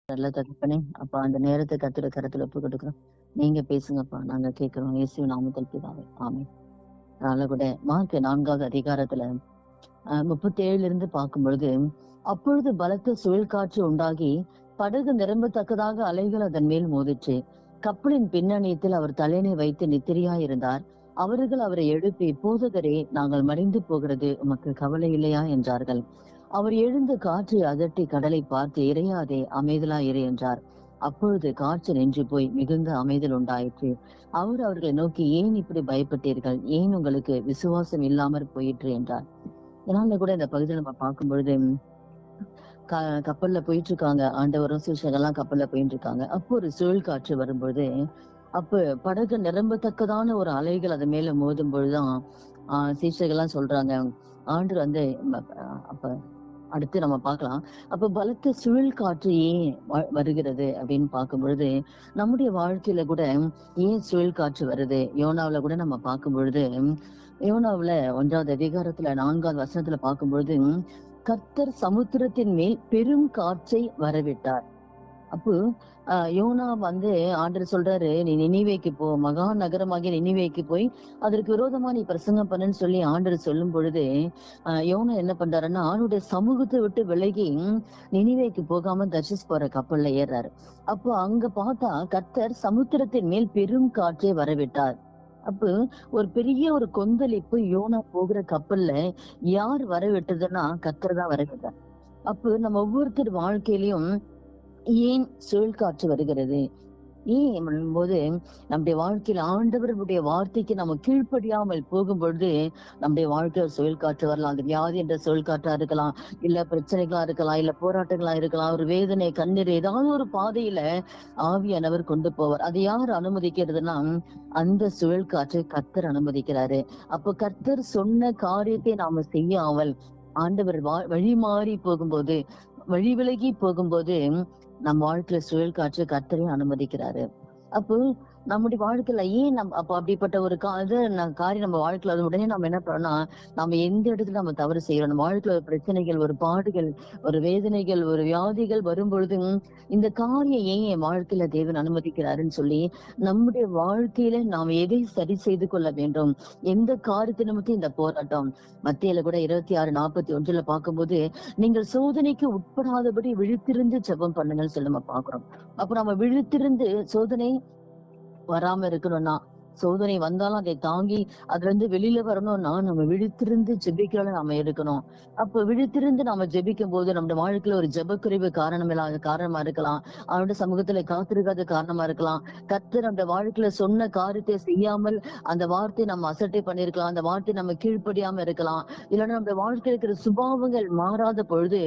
நல்ல தகப்பனே, அப்பா அந்த நேரத்த கர்த்தருடைய கரத்துல ஒப்புக் கொடுக்கிறோம். நீங்க பேசுங்கப்பா. நாங்க கேட்கிறோம். இயேசுவின் நாமத்தில் பிதாவே. ஆமென். அதனால கூட மார்க் 4வது அதிகாரத்துல 37 இருந்து பார்க்கும்பொழுது, அப்பொழுது பலத்த சுழல் காற்று உண்டாகி, படகு நிரம்பத்தக்கதாக அலைகள் அதன் மேல் மோதிற்று. கப்பலின் பின்னணியத்தில் அவர் தலையணை வைத்து நித்திரையாயிருந்தார். அவர்கள் அவரை எழுப்பி, போதகரே, நாங்கள் மடிந்து போகிறது உமக்கு கவலை இல்லையா என்றார்கள். அவர் எழுந்து காற்றை அதட்டி கடலை பார்த்து, இறையாதே, அமைதலாயிரு என்றார். அப்பொழுது காற்று நின்று போய் மிகுந்த அமைதல் உண்டாயிற்று. அவர் அவர்களை நோக்கி, ஏன் இப்படி பயப்பட்டீர்கள்? ஏன் உங்களுக்கு விசுவாசம் இல்லாமற் போயிற்று என்றார். இதனால கூட இந்த பகுதியை நம்ம பார்க்கும் பொழுது கப்பல்ல போயிட்டு இருக்காங்க. ஆண்டவரும் சீஷர்கள்லாம் கப்பல்ல போயிட்டு இருக்காங்க. அப்போ ஒரு சுழல் காற்று வரும்பொழுது, அப்ப படகு நிரம்பத்தக்கதான ஒரு அலைகள் அது மேல மோதும் பொழுதுதான் சீஷர்கள்லாம் சொல்றாங்க, ஆண்டவர் வந்து அப்ப அடுத்து நம்ம பார்க்கலாம். அப்ப பலத்த சுழல் காற்று ஏன் வருகிறது அப்படின்னு பார்க்கும் பொழுது, நம்முடைய வாழ்க்கையில கூட ஏன் சுழல் காற்று வருது? யோனாவுல கூட நம்ம பார்க்கும் பொழுது, யோனாவுல 1வது அதிகாரத்துல 4வது வசனத்துல பார்க்கும் பொழுது, கர்த்தர் சமுத்திரத்தின் மேல் பெரும் காற்றை வரவிட்டார். அப்போ யோனா வந்து ஆண்டவர் சொல்றாரு, நீ நினிவேக்கு போ, மகா நகரமாகிய நினிவேக்கு போய் அதற்கு விரோதமா நீ பிரசங்கம் பண்ணுன்னு சொல்லி ஆண்டவர் சொல்லும் பொழுது, யோனா என்ன பண்றாருன்னா, அவனுடைய சமூகத்தை விட்டு விலகி நினிவேக்கு போகாம தர்ஷிஸ் போற கப்பல்ல ஏறாரு. அப்போ அங்க பார்த்தா கர்த்தர் சமுத்திரத்தின் மேல் பெரும் காற்றை வரவிட்டார். அப்போ ஒரு பெரிய ஒரு கொந்தளிப்பு யோனா போகிற கப்பல்ல யார் வரவிட்டதுன்னா கர்த்தர் தான் வரவிட்டார். அப்போ நம்ம ஒவ்வொருத்தர் வாழ்க்கையிலயும் ஏன் சுழல் காற்று வருகிறது? ஏன் போது நம்முடைய வாழ்க்கையில ஆண்டவருடைய வார்த்தைக்கு நம்ம கீழ்ப்படியாமல் போகும் பொழுது நம்முடைய வாழ்க்கையில சுழல் காற்று வரலாம். அது வியாதி என்ற சுழல் காற்றா இருக்கலாம், இல்ல பிரச்சனைகளா இருக்கலாம், இல்ல போராட்டங்களா இருக்கலாம், ஒரு வேதனை, கண்ணீர், ஏதாவது ஒரு பாதையில ஆவியானவர் கொண்டு போவார். அதை யார் அனுமதிக்கிறதுனா அந்த சுழல் காற்றை கர்த்தர் அனுமதிக்கிறாரு. அப்ப கர்த்தர் சொன்ன காரியத்தை நாம செய்யாமல் ஆண்டவர் வழி மாறி போகும்போது, வழி விலகி போகும்போது நம்ம வாழ்க்கையில சுழல் காற்று கர்த்தரை அனுமதிக்கிறாரு. அப்போ நம்முடைய வாழ்க்கையில ஏன் அப்ப அப்படிப்பட்ட ஒரு காரியம் நம்ம வாழ்க்கையில அது உடனே நம்ம என்ன பண்ணோம்னா, நம்ம எந்த இடத்துல நம்ம தவறு செய்யறோம், நம்ம வாழ்க்கையில ஒரு பிரச்சனைகள், ஒரு பாடுகள், ஒரு வேதனைகள், ஒரு வியாதிகள் வரும்பொழுது இந்த காரியம் ஏன் என் வாழ்க்கையில தேவன் அனுமதிக்கிறாருன்னு சொல்லி நம்முடைய வாழ்க்கையில நாம் எதை சரி செய்து கொள்ள வேண்டும், எந்த காரியத்தை நமக்கு இந்த போராட்டம். மத்தியில கூட 26:41 பார்க்கும்போது, நீங்கள் சோதனைக்கு உட்படாதபடி விழித்திருந்து ஜெபம் பண்ணுங்கன்னு சொல்லி நம்ம பாக்குறோம். அப்ப நம்ம விழித்திருந்து சோதனை வராம இருக்கணும்னா, சோதனை வந்தாலும் அதை தாங்கி அதுல இருந்து வெளியில வரணும்னா நம்ம விழித்திருந்து ஜெபிக்கல நாம இருக்கணும். அப்ப விழித்திருந்து நாம ஜெபிக்கும் போது நம்முடைய வாழ்க்கையில ஒரு ஜெபக்குறைவு காரணமா இருக்கலாம், அவருடைய சமூகத்துல காத்திருக்காத காரணமா இருக்கலாம், கர்த்தர் அந்த வாழ்க்கையில சொன்ன காரியத்தை செய்யாமல் அந்த வார்த்தையை நம்ம அசட்டை பண்ணிருக்கலாம், அந்த வார்த்தை நம்ம கீழ்ப்படியாம இருக்கலாம், இல்லைன்னா நம்முடைய வாழ்க்கையில இருக்கிற சுபாவங்கள் மாறாத பொழுது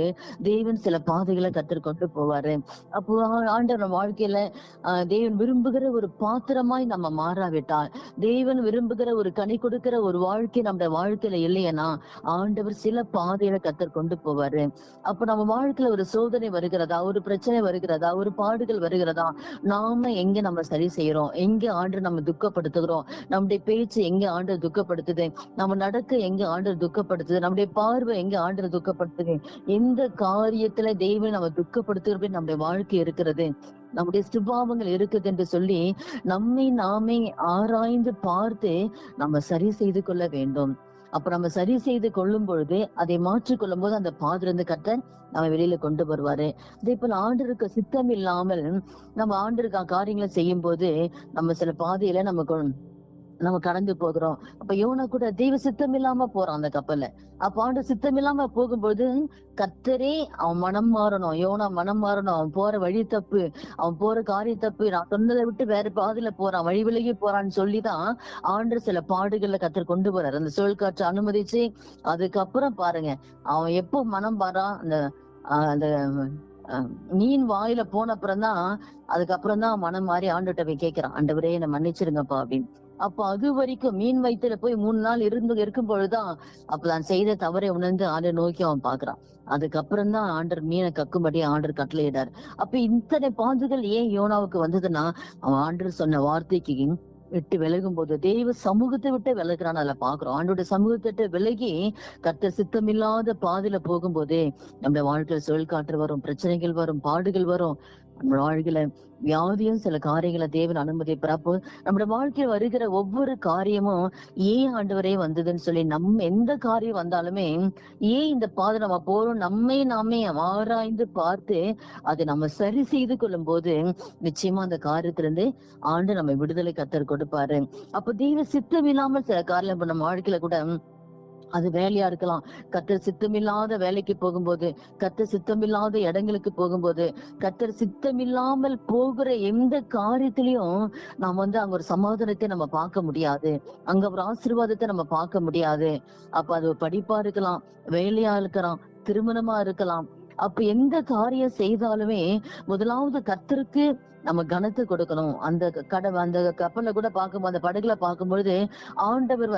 தேவன் சில பாதைகளை கர்த்தர் கொண்டு போவாரு. அப்போ ஆண்டவர் நம்ம வாழ்க்கையில தேவன் விரும்புகிற ஒரு பாத்திரமாய் நம்ம மாறாவிட்டால், தேவன் விரும்புகிற ஒரு கனி கொடுக்கிற ஒரு வாழ்க்கை நம்முடைய வாழ்க்கையில இல்லையனா ஆண்டவர் சில பாதையில கர்த்தர் கொண்டு போவாரு. அப்ப நம்ம வாழ்க்கையில ஒரு சோதனை வருகிறதா, ஒரு பிரச்சனை வருகிறதா, ஒரு பாடுகள் வருகிறதா, நாம எங்க நம்ம சரி செய்யறோம், எங்க ஆண்டு நம்ம துக்கப்படுத்துகிறோம், நம்முடைய பேச்சு எங்க ஆண்டு துக்கப்படுத்துது, நம்ம நடக்க எங்க ஆண்டு துக்கப்படுத்துது, நம்முடைய பார்வை எங்க ஆண்டு துக்கப்படுத்துது, எந்த காரியத்துல தெய்வம் நம்ம துக்கப்படுத்துகிறது நம்முடைய வாழ்க்கை இருக்கிறது, நம்முடைய சுபாவங்கள் இருக்குது என்று சொல்லி நம்மை நாமே ஆராய்ந்து பார்த்து நம்ம சரி செய்து கொள்ள வேண்டும். அப்ப நம்ம சரி செய்து கொள்ளும் பொழுது, அதை மாற்றிக் கொள்ளும் போது அந்த பாதில இருந்து கர்த்தர் நம்ம வெளியில கொண்டு வருவாரு. அதே போல ஆண்டவருக்கு சித்தம் இல்லாமல் நம்ம ஆண்டவருக்கு காரியங்களை செய்யும் போது நம்ம சில பாதையில நம்ம கடந்து போகிறோம். அப்ப யோனா கூட தெய்வ சித்தம் இல்லாம போறான் அந்த கப்பல்ல. அப்ப ஆண்டவர் சித்தம் இல்லாம போகும்போது கர்த்தரே அவன் மனம் மாறணும், யோனா மனம் மாறணும், அவன் போற வழி தப்பு, அவன் போற காரியம் தப்பு, நான் சொன்னதை விட்டு வேற பாதையில போறான், வழி விலகி போறான்னு சொல்லிதான் ஆண்டவர் சில பாடுகள்ல கர்த்தர் கொண்டு போறாரு. அந்த சுழல் காற்று அனுமதிச்சு அதுக்கப்புறம் பாருங்க அவன் எப்போ மனம் மாறான், அந்த மீன் வாயில போன அப்புறம் தான், அதுக்கப்புறம் தான் மனம் மாறி ஆண்டவர்ட்ட போய் கேட்கிறான், ஆண்டவரே என்னை மன்னிச்சிருங்கப்பா அப்படின்னு. அப்ப அது வரைக்கும் மீன் வயித்துல போய் 3 நாள் இருக்கும் பொழுதுதான் அப்ப நான் செய்த தவறை உணர்ந்து ஆண்டவர் நோக்கி அவன் பாக்குறான். அதுக்கப்புறம் தான் ஆண்டவர் மீனை கக்கும்படி ஆண்டவர் கட்டளையிடாரு. அப்ப இத்தனை பாதுகள் ஏன் யோனாவுக்கு வந்ததுன்னா, அவன் ஆண்டவர் சொன்ன வார்த்தைக்கு விட்டு விலகும் போது தெய்வ சமூகத்தை விட்டு விலகுறான்னு அதுல பாக்குறோம். ஆண்டோட சமூகத்தை விட்டு விலகி கர்த்தர் சித்தமில்லாத பாதையில போகும்போதே நம்முடைய வாழ்க்கையில சுழல் காற்று வரும், பிரச்சனைகள் வரும், பாடுகள் வரும். நம்ம வாழ்க்கையில வியாதியும் சில காரியங்களை தேவன் அனுமதிப்பறப்போ நம்முடைய வாழ்க்கையில் வருகிற ஒவ்வொரு காரியமும் ஏன் ஆண்டவரே வந்ததுன்னு சொல்லி நம்ம எந்த காரியம் வந்தாலுமே ஏன் இந்த பாதை நம்ம போறோம் நம்மை நாமே ஆராய்ந்து பார்த்து அதை நம்ம சரி செய்து கொள்ளும் போது நிச்சயமா அந்த காரியத்திலிருந்து ஆண்டு நம்ம விடுதலை கத்தர் கொடுப்பாரு. அப்ப தெய்வ சித்தம் இல்லாமல் சில காரியம் இப்ப நம்ம வாழ்க்கையில கூட அது வேலையா இருக்கலாம். கர்த்தர் சித்தமில்லாத வேலைக்கு போகும்போது, கர்த்தர் சித்தமில்லாத இடங்களுக்கு போகும்போது, கர்த்தர் சித்தமில்லாமல் போகிற எந்த காரியத்திலையும் நாம் அங்க ஒரு சமாதானத்தை நம்ம பார்க்க முடியாது. அங்க ஒரு ஆசீர்வாதத்தை நம்ம பார்க்க முடியாது. அப்ப அது படிப்பா இருக்கலாம், வேலையா இருக்கலாம், திருமணமா இருக்கலாம். அப்ப எந்த காரியம் செய்தாலுமே முதலாவது கர்த்தருக்கு நம்ம கனத்தை கொடுக்கணும். அந்த அந்த கப்பல்ல கூட பார்க்கும்போது, அந்த படகுல பார்க்கும்பொழுது ஆண்டவர்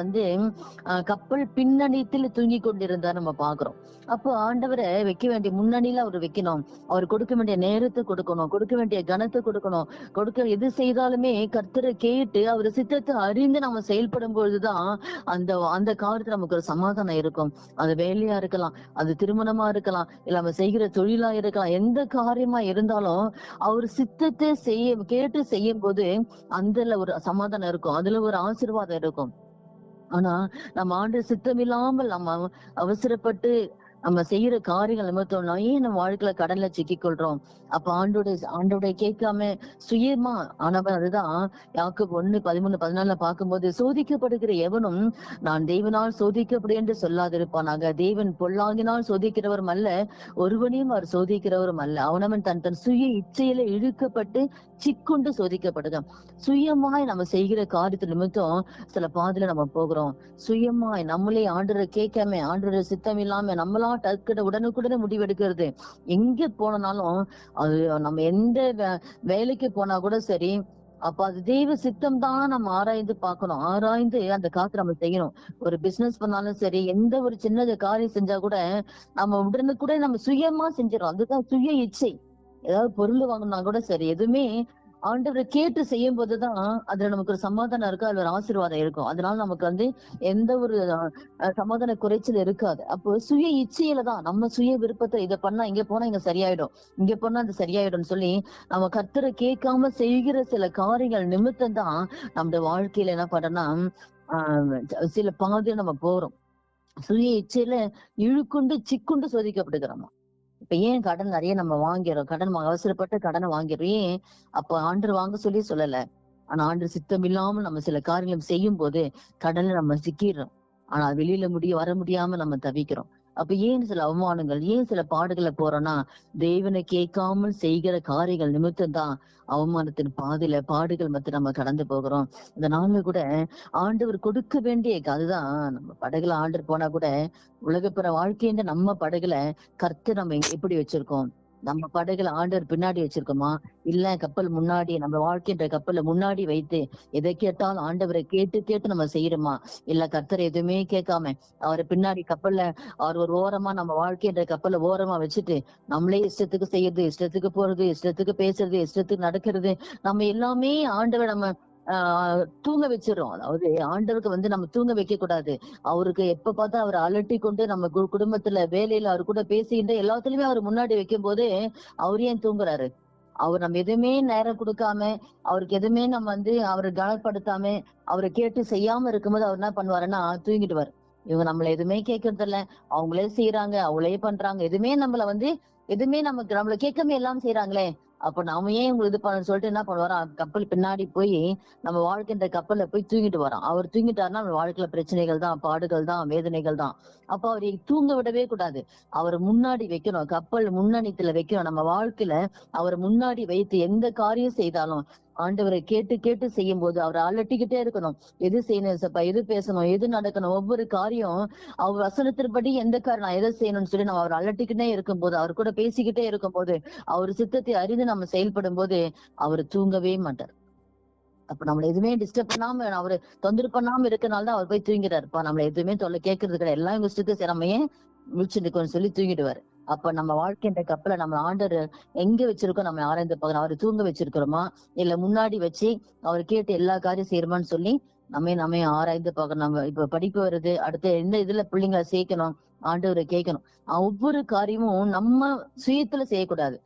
கப்பல் பின்னணியத்தில் தூங்கி கொண்டிருந்தார் நம்ம பாக்குறோம். அப்போ ஆண்டவரை வைக்க வேண்டிய முன்னணியில அவர் வைக்கணும். அவர் கொடுக்க வேண்டிய நேரத்தை கொடுக்கணும், கொடுக்க வேண்டிய கனத்தை கொடுக்கணும். எது செய்தாலுமே கர்த்தரை கேட்டு அவர் சித்தத்தை அறிந்து நம்ம செயல்படும் பொழுதுதான் அந்த அந்த காரியத்துல நமக்கு ஒரு சமாதானம் இருக்கும். அது வேலையா இருக்கலாம், அது திருமணமா இருக்கலாம், இல்ல நம்ம செய்கிற தொழிலா இருக்கலாம். எந்த காரியமா இருந்தாலும் அவர் சித்தத்தை கேட்டு செய்யும் போது அதுல ஒரு சமாதானம் இருக்கும், அதுல ஒரு ஆசீர்வாதம் இருக்கும். ஆனா நம்ம ஆண்டு சித்தம் இல்லாமல் நம்ம அவசரப்பட்டு நம்ம செய்யற காரியங்கள் நிமித்தம்னா ஏன் நம்ம வாழ்க்கையில கடல்ல சிக்கிக் கொள்றோம். அப்ப ஆண்டோடைய கேட்காம சுயமா ஆனவன் அதுதான் யாக்கோபு 1:13-14 பார்க்கும்போது, சோதிக்கப்படுகிற எவனும் நான் தேவனால் சோதிக்கப்படும் என்று சொல்லாதிருப்பானாக. தேவன் பொல்லாங்கினால் சோதிக்கிறவரும் அல்ல, ஒருவனையும் அவர் சோதிக்கிறவரும் அல்ல. அவனவன் தன் தன் சுய இச்சையில இழுக்கப்பட்டு சிக்குண்டு சோதிக்கப்படுதான். சுயமாய் நம்ம செய்கிற காரியத்து நிமித்தம் சில பாதையில நம்ம போகிறோம். சுயமாய் நம்மளே ஆண்டரை கேட்காம, ஆண்டரை சித்தம் இல்லாம நம்மளா டக்குன்னு உடனுக்குடனே முடிவெடுக்கிறது. எங்க போனாலும் அது நம்ம எந்த வேலைக்கு போனா கூட சரி, அப்ப அது தெய்வ சித்தம் தான் நம்ம ஆராய்ந்து பார்க்கணும். ஆராய்ந்து அந்த காத்து நம்ம செய்யணும். ஒரு பிசினஸ் பண்ணாலும் சரி, எந்த ஒரு சின்ன காரியம் செஞ்சா கூட நம்ம உடனுக்குடனே நம்ம சுயமா செஞ்சிடறோம். அதுதான் சுய இச்சை. ஏதாவது பொருள் வாங்கினா கூட சரி, எதுவுமே ஆண்டவரை கேட்டு செய்யும் போதுதான் அதுல நமக்கு ஒரு சமாதானம் இருக்கு, அதுல ஒரு ஆசீர்வாதம் இருக்கும். அதனால நமக்கு எந்த ஒரு சமாதான குறைச்சல் இருக்காது. அப்போ சுய இச்சையில தான் நம்ம சுய விருப்பத்தை இதை பண்ணா இங்க போனா இங்க சரியாயிடும், இங்க போனா அது சரியாயிடும் சொல்லி நம்ம கர்த்தரை கேட்காம செய்கிற சில காரியங்கள் நிமித்தம் தான் நம்ம வாழ்க்கையில என்ன பண்றோம்னா சில பாதையில நம்ம போறோம். சுய இச்சையில இழுக்குண்டு சிக்குண்டு சோதிக்கப்படுகிறோம். இப்ப ஏன் கடன் நிறைய நம்ம வாங்கிறோம், அவசரப்பட்டு கடனை வாங்கிறோம். ஏன் அப்ப ஆண்டவர் வாங்க சொல்லல. ஆனா ஆண்டவர் சித்தம் இல்லாமல் நம்ம சில காரியங்கள் செய்யும் போது கடன்ல நம்ம சிக்கிடுறோம். ஆனா வெளியில வர முடியாம நம்ம தவிக்கிறோம். அப்ப ஏன் சில அவமானங்கள், ஏன் சில பாடுகளை போறோம்னா தேவனை கேட்காமல் செய்கிற காரியங்கள் நிமித்தம் தான் அவமானத்தின் பாடுகள் மத்த நம்ம கடந்து போகிறோம். இதனால கூட ஆண்டவர் கொடுக்க வேண்டிய அதுதான் நம்ம படகுல ஆண்டவர் போனா கூட உலகப்புற வாழ்க்கைன்ற நம்ம படகுல கர்த்தர் நம்ம எப்படி வச்சிருக்கோம், நம்ம படகுல ஆண்டவர் பின்னாடி வச்சிருக்கோமா, இல்ல கப்பல் முன்னாடி நம்ம வாழ்க்கைன்ற கப்பலை முன்னாடி வைத்து எதை கேட்டாலும் ஆண்டவரை கேட்டு கேட்டு நம்ம செய்யறோமா, இல்ல கர்த்தர் எதுவுமே கேட்காம அவரை பின்னாடி கப்பல்ல அவர் ஒரு ஓரமா நம்ம வாழ்க்கைன்ற கப்பலை ஓரமா வச்சுட்டு நம்மளே இஷ்டத்துக்கு செய்யறது, இஷ்டத்துக்கு போறது, இஷ்டத்துக்கு பேசுறது, இஷ்டத்துக்கு நடக்கிறது, நம்ம எல்லாமே ஆண்டவர் நம்ம தூங்க வச்சிடறோம். அதாவது ஆண்டவருக்கு நம்ம தூங்க வைக்க கூடாது. அவருக்கு எப்ப பார்த்தா அவர் அலட்டி கொண்டு நம்ம குடும்பத்துல வேலையில அவர் கூட பேசிக்கிட்டு எல்லாத்துலயுமே அவர் முன்னாடி வைக்கும் போது அவர் ஏன் தூங்குறாரு? அவர் நம்ம எதுவுமே நேரம் கொடுக்காம, அவருக்கு எதுவுமே நம்ம அவரை கனப்படுத்தாம, அவரை கேட்டு செய்யாம இருக்கும்போது அவர் என்ன பண்ணுவாருன்னா தூங்கிடுவாரு. இவங்க நம்மள எதுவுமே கேட்கறது இல்ல, அவங்களே செய்யறாங்க, அவங்களே பண்றாங்க, எதுவுமே எதுவுமே நம்மள கேட்காம எல்லாம் செய்யறாங்களே, அப்ப நாம ஏன் உங்களுக்கு இது பண்ண சொல்லிட்டு என்ன பண்ணுவாராம், கப்பல் பின்னாடி போய் நம்ம வாழ்க்கைன்ற கப்பல்ல போய் தூங்கிட்டு வரோம். அவர் தூங்கிட்டாருன்னா நம்ம வாழ்க்கையில பிரச்சனைகள் தான், பாடுகள் தான், வேதனைகள் தான். அப்ப அவரை தூங்க விடவே கூடாது. அவர் முன்னாடி வைக்கணும், கப்பல் முன்னணித்துல வைக்கணும். நம்ம வாழ்க்கையில அவர் முன்னாடி வைத்து எந்த காரியம் செய்தாலும் ஆண்டவரை கேட்டு கேட்டு செய்யும் போது அவரை அலட்டிக்கிட்டே இருக்கணும். எது செய்யணும், எது பேசணும், எது நடக்கணும், ஒவ்வொரு காரியம் அவர் வசனத்தின்படி எந்த காரியம் நான் எதை செய்யணும்னு சொல்லி நம்ம அவர் அலட்டிக்கிட்டே இருக்கும் போது, அவர் கூட பேசிக்கிட்டே இருக்கும் போது, அவர் சித்தத்தை அறிந்து நம்ம செயல்படும் போது அவர் தூங்கவே மாட்டார். அப்ப நம்மள எதுவுமே டிஸ்டர்ப் பண்ணாம, அவரு தொந்தரவு பண்ணாம இருக்கனாலதான் அவர் போய் தூங்கிறாருப்பா. நம்மள எதுவுமே கேட்கறது கிடையாது, எல்லாம் எங்க இஷ்டத்துக்கு நம்ம ஏன் முழிச்சுருக்கோம்னு சொல்லி தூங்கிடுவாரு. அப்ப நம்ம வாழ்க்கைன்ற கப்பலை நம்ம ஆண்டவர் எங்க வச்சிருக்கோம் நம்ம ஆராய்ந்து பார்க்கணும். அவரு தூங்க வச்சிருக்கிறோமா, இல்ல முன்னாடி வச்சு அவர் கேட்டு எல்லா காரியம் செய்யறோமான்னு சொல்லி நம்ம ஆராய்ந்து பார்க்கணும். நம்ம இப்ப படிப்பு வருது, அடுத்த எந்த இதுல பிள்ளைங்களை சேர்க்கணும், ஆண்டவரை கேட்கணும். ஒவ்வொரு காரியமும் நம்ம சுயத்துல செய்யக்கூடாது.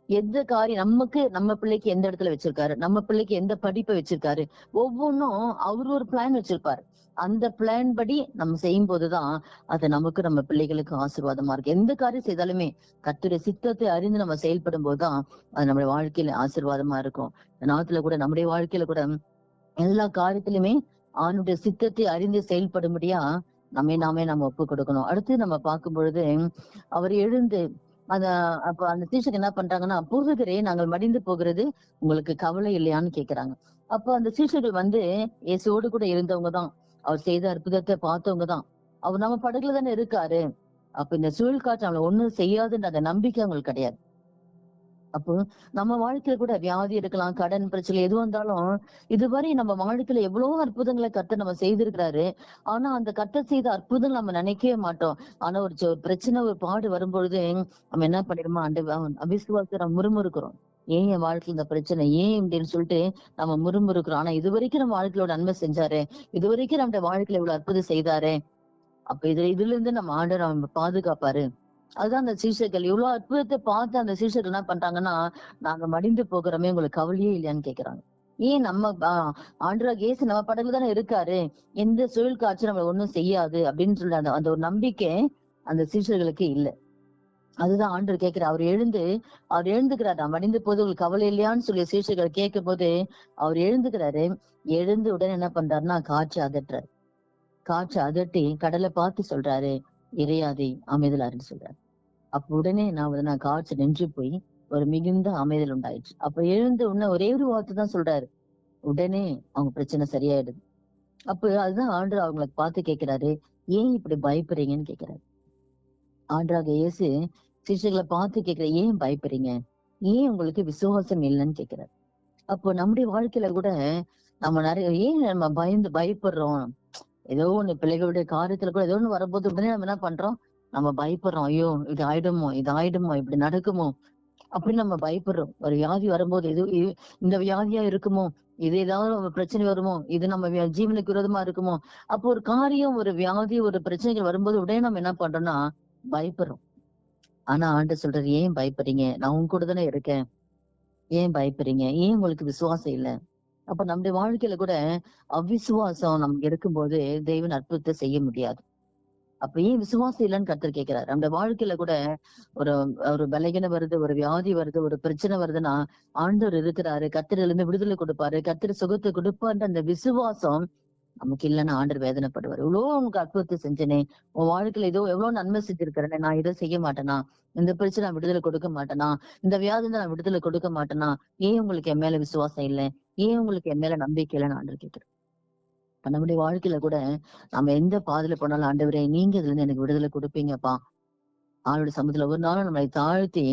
எந்த காரியம் நமக்கு, நம்ம பிள்ளைக்கு எந்த இடத்துல வச்சிருக்காரு, நம்ம பிள்ளைக்கு எந்த படிப்பை வச்சிருக்காரு, ஒவ்வொன்னும் அவரு ஒரு பிளான் வச்சிருப்பாரு. அந்த பிளான் படி நம்ம செய்யும் போதுதான் அது நமக்கு, நம்ம பிள்ளைகளுக்கு ஆசீர்வாதமா இருக்கு. எந்த காரியம் செய்தாலுமே கர்த்தருடைய சித்தத்தை அறிந்து நம்ம செயல்படும் போதுதான் அது நம்முடைய வாழ்க்கையில ஆசீர்வாதமா இருக்கும். இந்த நாட்டுல கூட, நம்முடைய வாழ்க்கையில கூட எல்லா காரியத்திலுமே அவனுடைய சித்தத்தை அறிந்து செயல்படும்படியா நாமே ஒப்பு கொடுக்கணும். அடுத்து நம்ம பார்க்கும் பொழுது, அவர் எழுந்து அத அப்ப அந்த சீஷர் என்ன பண்றாங்கன்னா, போகுகிறே நாங்கள் மடிந்து போகிறது உங்களுக்கு கவலை இல்லையான்னு கேக்குறாங்க. அப்ப அந்த சீஷர்கள் இயேசுவோடு கூட இருந்தவங்க தான், அவர் செய்த அற்புதத்தை பார்த்தவங்க தான். அவர் நம்ம படகுல தானே இருக்காரு. அப்ப இந்த சுழல் காற்று அவங்களை ஒண்ணும் செய்யாதுன்ற அந்த நம்பிக்கை அவங்களுக்கு கிடையாது. அப்போ நம்ம வாழ்க்கையில கூட வியாதி இருக்கலாம், கடன் பிரச்சனை எது வந்தாலும், இதுவரை நம்ம வாழ்க்கையில எவ்வளவோ அற்புதங்களை கர்த்தர் நம்ம செய்திருக்கிறாரு. ஆனா அந்த கர்த்தர் செய்த அற்புதம் நம்ம நினைக்கவே மாட்டோம். ஆனா ஒரு பிரச்சனை, ஒரு பாடு வரும்பொழுது நம்ம என்ன பண்ணிடுமா, அவிசுவாசம் நம்ம முறுமுறுக்கிறோம். ஏன் என் வாழ்க்கையில இந்த பிரச்சனை, ஏன் இப்படின்னு சொல்லிட்டு நம்ம முறுமுறுக்கிறோம். ஆனா இதுவரைக்கும் நம்ம வாழ்க்கையோட நன்மை செஞ்சாரு, இதுவரைக்கும் நம்ம வாழ்க்கையில இவ்வளவு அற்புதம் செய்தாரு. அப்ப இதுல இருந்து நம்ம ஆண்டவர் நம்ம பாதுகாப்பாரு. அதுதான் அந்த சீஷர்கள் இவ்வளவு அற்புதத்தை பார்த்து அந்த சீஷர்கள் என்ன பண்றாங்கன்னா, நாங்க மடிந்து போகிறோமே உங்களுக்கு கவலையே இல்லையான்னு கேக்குறாங்க. ஏன் நம்ம ஆண்டவராகிய இயேசு நம்ம படகுல தானே இருக்காரு, எந்த சுழல் காற்று நம்மள ஒண்ணும் செய்யாது அப்படின்னு சொல்லி அந்த அந்த ஒரு நம்பிக்கை அந்த சீஷர்களுக்கு இல்ல. அதுதான் ஆண்டவர் கேட்கிறார். அவர் எழுந்துக்கிறார். நான் மடிந்து போது உங்களுக்கு கவலை இல்லையான்னு சொல்லி சீஷர்கள் கேட்கும் போது அவர் எழுந்துக்கிறாரு. எழுந்து உடனே என்ன பண்றாருன்னா, காற்று அதட்டி கடலை பார்த்து சொல்றாரு, இறையாதே அமைதலாருன்னு சொல்றாரு. அப்ப உடனே நான் காற்று நின்று போய் ஒரு மிகுந்த அமைதல் உண்டாயிடுச்சு. அப்ப எழுந்த உடனே ஒரே ஒரு வார்த்தை தான் சொல்றாரு. உடனே அவங்க பிரச்சனை சரியாயிடுது. அப்ப அதுதான் ஆண்டவர் அவங்களை பார்த்து கேட்கிறாரு, ஏன் இப்படி பயப்படுறீங்கன்னு கேட்கிறாரு. ஆண்டவராகிய இயேசு சிஷ்யர்களை பார்த்து கேட்கிற, ஏன் பயப்படுறீங்க, ஏன் உங்களுக்கு விசுவாசம் இல்லைன்னு கேட்கிறாரு. அப்போ நம்முடைய வாழ்க்கையில கூட நம்ம ஏன் நம்ம பயப்படுறோம். ஏதோ ஒண்ணு பிள்ளைகளுடைய காரியத்துல கூட ஏதோ ஒண்ணு வரும்போது உடனே நம்ம என்ன பண்றோம், நம்ம பயப்படுறோம். ஐயோ இது ஆயிடுமோ இப்படி நடக்குமோ அப்படின்னு நம்ம பயப்படுறோம். ஒரு வியாதி வரும்போது இந்த வியாதியா இருக்குமோ, இது ஏதாவது ஒரு பிரச்சனை வருமோ, இது நம்ம ஜீவனுக்கு விரோதமா இருக்குமோ. அப்போ ஒரு காரியம், ஒரு வியாதி, ஒரு பிரச்சனைகள் வரும்போது உடனே நம்ம என்ன பண்றோம்னா பயப்படுறோம். ஆனா ஆண்டவர் சொல்றாரு, ஏன் பயப்படுறீங்க, நான் உங்க கூட தானே இருக்கேன், ஏன் பயப்படுறீங்க, ஏன் உங்களுக்கு விசுவாசம் இல்ல. அப்ப நம்முடைய வாழ்க்கையில கூட அவிசுவாசம் நமக்கு இருக்கும்போது தேவன் அற்புதத்தை செய்ய முடியாது. அப்ப ஏன் விசுவாசம் இல்லைன்னு கர்த்தர் கேட்கிறாரு. நம்ம வாழ்க்கையில கூட ஒரு ஒரு பலகீனம் வருது, ஒரு வியாதி வருது, ஒரு பிரச்சனை வருதுன்னா ஆண்டவர் இருக்கிறாரு, கர்த்தர் இருந்து விடுதலை கொடுப்பாரு, கர்த்தர் சுகத்தை கொடுப்பாருன்ற அந்த விசுவாசம் நமக்கு இல்லைன்னா ஆண்டவர் வேதனைப்படுவார். இவ்வளவு உங்களுக்கு அற்புதத்தை செஞ்சனே, உன் வாழ்க்கையில ஏதோ எவ்வளவு நன்மை செஞ்சிருக்கிறேன், நான் இதை செய்ய மாட்டேனா, இந்த பிரச்சனை நான் விடுதலை கொடுக்க மாட்டேனா, இந்த வியாதி நான் விடுதலை கொடுக்க மாட்டேனா, ஏன் உங்களுக்கு என் மேல விசுவாசம் இல்லை, ஏன் உங்களுக்கு என் மேல நம்பிக்கை இல்லைன்னு ஆண்டவர் கேட்கிறேன். நம்முடைய வாழ்க்கையில கூட நம்ம எந்த பாதையில போனாலும், ஆண்டவரே நீங்க இதுல இருந்து எனக்கு விடுதலை கொடுப்பீங்கப்பா, ஆளுடைய சமூகத்துல ஒரு நாளும் நம்மளை தாழ்த்தி,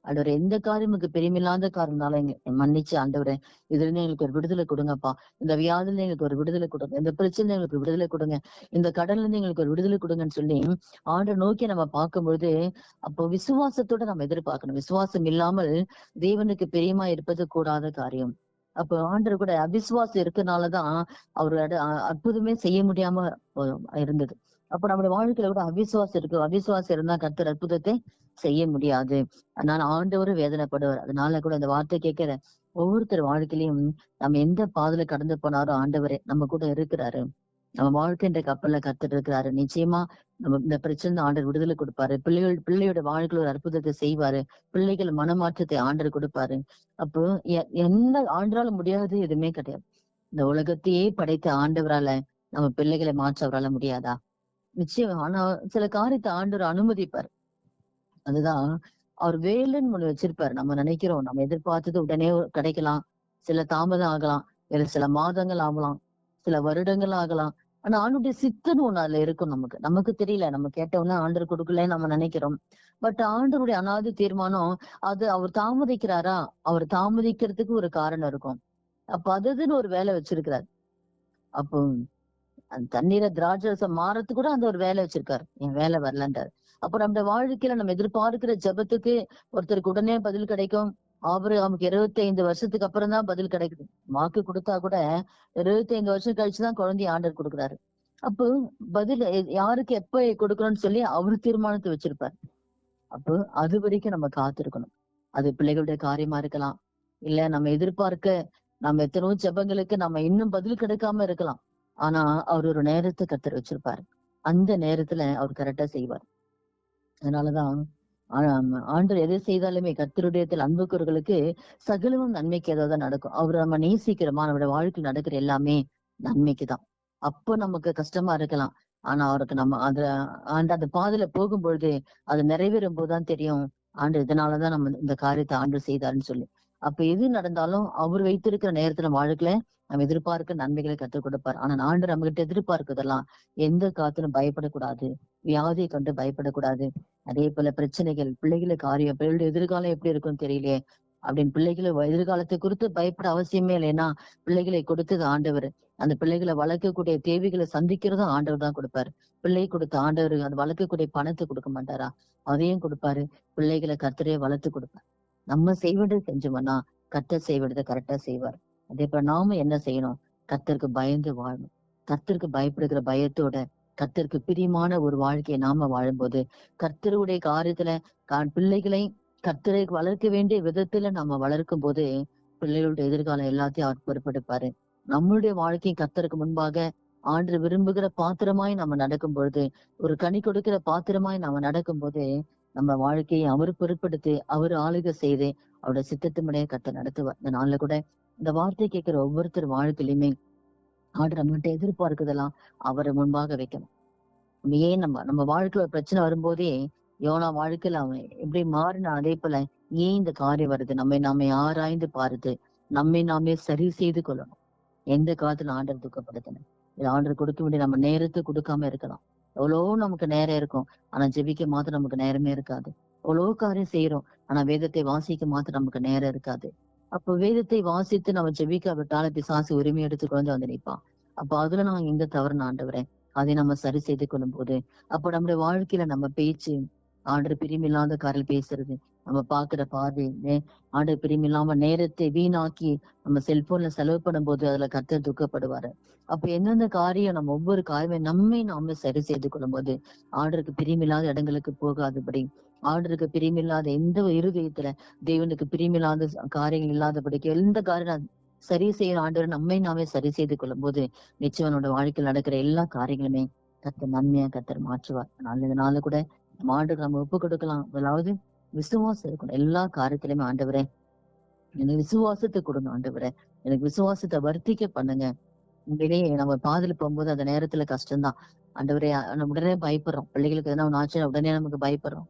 ஆண்டவரே எந்த காரியமுக்கு பெரியமில்லாத காரணம்னால மன்னிச்சு ஆண்டவரே இதுல இருந்து எங்களுக்கு ஒரு விடுதலை கொடுங்கப்பா, இந்த வியாதில எங்களுக்கு ஒரு விடுதலை கொடுங்க, இந்த பிரச்சனை எங்களுக்கு விடுதலை கொடுங்க, இந்த கடல்ல இருந்து எங்களுக்கு ஒரு விடுதலை கொடுங்கன்னு சொல்லி ஆண்டவர் நோக்கி நம்ம பார்க்கும்பொழுது, அப்போ விசுவாசத்தோட நம்ம எதிர்பார்க்கணும். விசுவாசம் இல்லாமல் தேவனுக்கு பிரியமா இருப்பது கூடாத காரியம். அப்ப ஆண்டவர் கூட அவிசுவாசம் இருக்கனாலதான் அவரோட அற்புதமே செய்ய முடியாம இருந்தது. அப்ப நம்முடைய வாழ்க்கையில கூட அவிசுவாசம் இருக்கு. அவிசுவாசம் இருந்தா கர்த்தர் அற்புதத்தை செய்ய முடியாது. அதனால ஆண்டவரும் வேதனைப்படுவார். அதனால கூட இந்த வார்த்தை கேட்கிற ஒவ்வொருத்தர் வாழ்க்கையிலையும் நம்ம எந்த பாதையில கடந்து போனாலும் ஆண்டவரே நம்ம கூட இருக்கிறாரு. நம்ம வாழ்க்கைன்ற கப்பல்ல கர்த்தர் இருக்கிறாரு. நிச்சயமா நம்ம இந்த பிரச்சனை ஆண்டவர் விடுதலை கொடுப்பாரு. பிள்ளையோட வாழ்க்கையில ஒரு அற்புதத்தை செய்வாரு. பிள்ளைகள் மனமாற்றத்தை ஆண்டவர் கொடுப்பாரு. அப்போ எந்த ஆண்டரால முடியாது எதுவுமே கிடையாது. இந்த உலகத்தையே படைத்த ஆண்டவரால நம்ம பிள்ளைகளை மாற்ற அவரால முடியாதா? நிச்சயம். ஆனா சில காரியத்தை ஆண்டவர் அனுமதிப்பார். அதுதான் அவர் வேலைன்னு ஒண்ணு வச்சிருப்பாரு. நம்ம நினைக்கிறோம் நம்ம எதிர்பார்த்தது உடனே கிடைக்கலாம், சில தாமதம் ஆகலாம், இல்ல சில மாதங்கள் ஆகலாம், சில வருடங்கள் ஆகலாம். ஆனா ஆண்டுடைய சித்தன்னு ஒண்ணு அதுல இருக்கும். நமக்கு தெரியல, நம்ம கேட்டோம்னா ஆண்டவர் கொடுக்கலன்னு நம்ம நினைக்கிறோம். பட் ஆண்டவருடைய அனாதி தீர்மானம் அது. அவர் தாமதிக்கிறாரா, அவர் தாமதிக்கிறதுக்கு ஒரு காரணம் இருக்கும். அப்ப அதுன்னு ஒரு வேலை வச்சிருக்கிறார். அப்போ அந்த தண்ணீரை திராட்சரசம் மாறத்து கூட அந்த ஒரு வேலை வச்சிருக்காரு. என் வேலை வரலன்றாரு. அப்ப நம்ம வாழ்க்கையில நம்ம எதிர்பார்க்கிற ஜெபத்துக்கு ஒருத்தருக்கு உடனே பதில் கிடைக்கும். ஆபிரகாமுக்கு 25 வருஷத்துக்கு அப்புறம் தான் பதில் கிடைக்குது. வாக்கு கொடுத்தா கூட 25 வருஷம் கழிச்சுதான் குழந்தைய ஆண்டவர் கொடுக்குறாரு. அப்போ பதில் யாருக்கு எப்ப கொடுக்கணும்னு சொல்லி அவரு தீர்மானத்தை வச்சிருப்பாரு. அப்போ அது வரைக்கும் நம்ம காத்திருக்கணும். அது பிள்ளைகளுடைய காரியமா இருக்கலாம். இல்ல நம்ம எதிர்பார்க்க நம்ம எத்தனோ ஜெபங்களுக்கு நம்ம இன்னும் பதில் கிடைக்காம இருக்கலாம். ஆனா அவர் ஒரு நேரத்தை கர்த்தர் வச்சிருப்பாரு. அந்த நேரத்துல அவர் கரெக்டா செய்வார். அதனாலதான் ஆண்டவர் எதை செய்தாலுமே கர்த்தருடையத்தில் அன்பு கூறுகளுக்கு சகலமும் நன்மைக்கு ஏதாவது நடக்கும். அவர் நம்ம நேசிக்கிறோமா, நம்மளுடைய வாழ்க்கையில் நடக்கிற எல்லாமே நன்மைக்குதான். அப்போ நமக்கு கஷ்டமா இருக்கலாம். ஆனா அவருக்கு நம்ம அந்த பாதையில போகும்பொழுது அது நிறைவேறும் போதுதான் தெரியும், ஆண்டு இதனாலதான் நம்ம இந்த காரியத்தை ஆண்டு செய்தாருன்னு சொல்லி. அப்ப எது நடந்தாலும் அவர் வைத்திருக்கிற நேரத்துல வாழ்க்கையில நம்ம எதிர்பார்க்க நன்மைகளை கற்றுக் கொடுப்பார். ஆனா ஆண்டு நம்ம கிட்ட எதிர்பார்க்கிறதெல்லாம் எந்த காத்திலும் பயப்படக்கூடாது, வியாதியை கண்டு பயப்படக்கூடாது. அதே போல பிரச்சனைகள், பிள்ளைகளுக்கு காரியம், பிள்ளைகளுடைய எதிர்காலம் எப்படி இருக்கும்னு தெரியலையே அப்படின்னு பிள்ளைகளை எதிர்காலத்தை குறித்து பயப்பட அவசியமே இல்லை. ஏன்னா பிள்ளைகளை கொடுத்தது ஆண்டவர். அந்த பிள்ளைகளை வளர்க்கக்கூடிய தேவைகளை சந்திக்கிறதும் ஆண்டவர் தான் கொடுப்பாரு. பிள்ளை கொடுத்த ஆண்டவர் அந்த வளர்க்கக்கூடிய பணத்தை கொடுக்க மாட்டாரா? அதையும் கொடுப்பாரு. பிள்ளைகளை கர்த்தரே வளர்த்து கொடுப்பார். நம்ம செய்வதை செஞ்சோம்னா கர்த்தர் செய்வதை கரெக்டா செய்வார். அதே போல நாம என்ன செய்யணும்? கர்த்தருக்கு பயந்து வாழணும். கர்த்தருக்கு பயப்படுகிற பயத்தோட கர்த்தருக்கு பிரியமான ஒரு வாழ்க்கையை நாம வாழும்போது கர்த்தருடைய காரியத்துல பிள்ளைகளை கர்த்தரை வளர்க்க வேண்டிய விதத்துல நம்ம வளர்க்கும் போது பிள்ளைகளுடைய எதிர்காலம் எல்லாத்தையும் அவர் பொறுப்பெடுப்பாரு. நம்மளுடைய வாழ்க்கை கர்த்தருக்கு முன்பாக ஆண்டு விரும்புகிற பாத்திரமாய் நம்ம நடக்கும் பொழுது, ஒரு கனி கொடுக்கிற பாத்திரமாய் நம்ம நடக்கும் போது நம்ம வாழ்க்கையை அவர் பொறுப்படுத்தி அவர் ஆளுகை செய்து அவருடைய சித்தத்தினுடைய கர்த்தர் நடத்துவார். இந்த நாள்ல கூட இந்த வார்த்தை கேட்கிற ஒவ்வொருத்தர் வாழ்க்கையிலுமே ஆண்டு நம்மகிட்ட எதிர்பார்க்குதெல்லாம் அவரை முன்பாக வைக்கணும். ஏன் நம்ம வாழ்க்கையில ஒரு பிரச்சனை வரும்போதே யோனா வாழ்க்கையில அவன் எப்படி மாறினா அதே போல ஏன் இந்த காரியம் வருது, நாமே ஆராய்ந்து பார்த்து நம்மை நாமே சரி செய்து கொள்ளணும். எந்த காலத்துல ஆண்டர் துக்கப்படுத்தணும், ஆண்டர் கொடுக்க வேண்டிய நம்ம நேரத்தை கொடுக்காம இருக்கலாம். எவ்வளவோ நமக்கு நேரம் இருக்கும், ஆனா ஜெபிக்க மாத்திரம் நமக்கு நேரமே இருக்காது. எவ்வளவோ காரியம் செய்யறோம், ஆனா வேதத்தை வாசிக்க மாத்திரம் நமக்கு நேரம் இருக்காது. அப்போ வேதத்தை வாசித்து நம்ம ஜெபிக்காவிட்டாலும் பிசாசு உரிமை எடுத்துக்கொண்டு வந்து நிற்பான். அப்ப அதுல நான் எங்க தவறுன ஆண்டவரே, அதை நம்ம சரி செய்து கொள்ளும் போது அப்ப நம்முடைய வாழ்க்கையில நம்ம பேச்சு ஆண்டர் பிரியமில்லாத காரில் பேசுறது, நம்ம பாக்குற பார்வை ஆண்டர் பிரியமில்லாம நேரத்தை வீணாக்கி நம்ம செல்போன்ல செலவு பண்ணும் போது அதுல கர்த்தர் துக்கப்படுவாரு. அப்ப எந்தெந்த காரியம் நம்ம ஒவ்வொரு காரியமே நம்மை நாம சரி செய்து கொள்ளும் போது ஆண்டருக்கு பிரியமில்லாத இடங்களுக்கு போகாதபடி, ஆண்டருக்கு பிரியமில்லாத எந்த இருதயத்துல தேவனுக்கு பிரியமில்லாத காரியங்கள் இல்லாதபடிக்கு எந்த காரியம் சரி செய்யற ஆண்டவர் நம்மை நாமே சரி செய்து கொள்ளும் போது நிச்சயவனோட வாழ்க்கையில் நடக்கிற எல்லா காரியங்களுமே கர்த்தர் நன்மையா கர்த்தர் மாற்றுவார். இதனால கூட ஆண்டுக்கு நம்ம ஒப்பு கொடுக்கலாம். அதாவது விசுவாசம் இருக்கணும் எல்லா காரியத்திலுமே. ஆண்டவரே எனக்கு விசுவாசத்தை கொடுங்க, ஆண்டவரே எனக்கு விசுவாசத்தை வர்த்திக்க பண்ணுங்க. உண்மையிலேயே நம்ம பாதையில போகும்போது அந்த நேரத்துல கஷ்டம்தான் ஆண்டவரே. நம்ம உடனே பயப்படுறோம், பிள்ளைகளுக்கு எதனா ஒண்ணு ஆச்சுன்னா உடனே நமக்கு பயப்படுறோம்.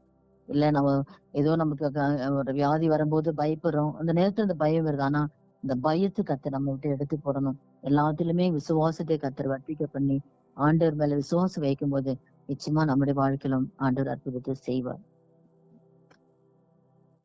இல்ல நம்ம ஏதோ நமக்கு ஒரு வியாதி வரும்போது பயப்படுறோம். அந்த நேரத்துல அந்த பயம் வருது. ஆனா இந்த பயத்தை கர்த்தர் நம்ம விட்டு எடுத்து போடணும். எல்லாத்திலுமே விசுவாசத்தை கர்த்தர் வர்த்திக்க பண்ணி ஆண்டவர் மேல விசுவாசம் வைக்கும் போது நிச்சயமா நம்முடைய வாழ்க்கையிலும் ஆண்டவர் அற்புதத்தை செய்வார்.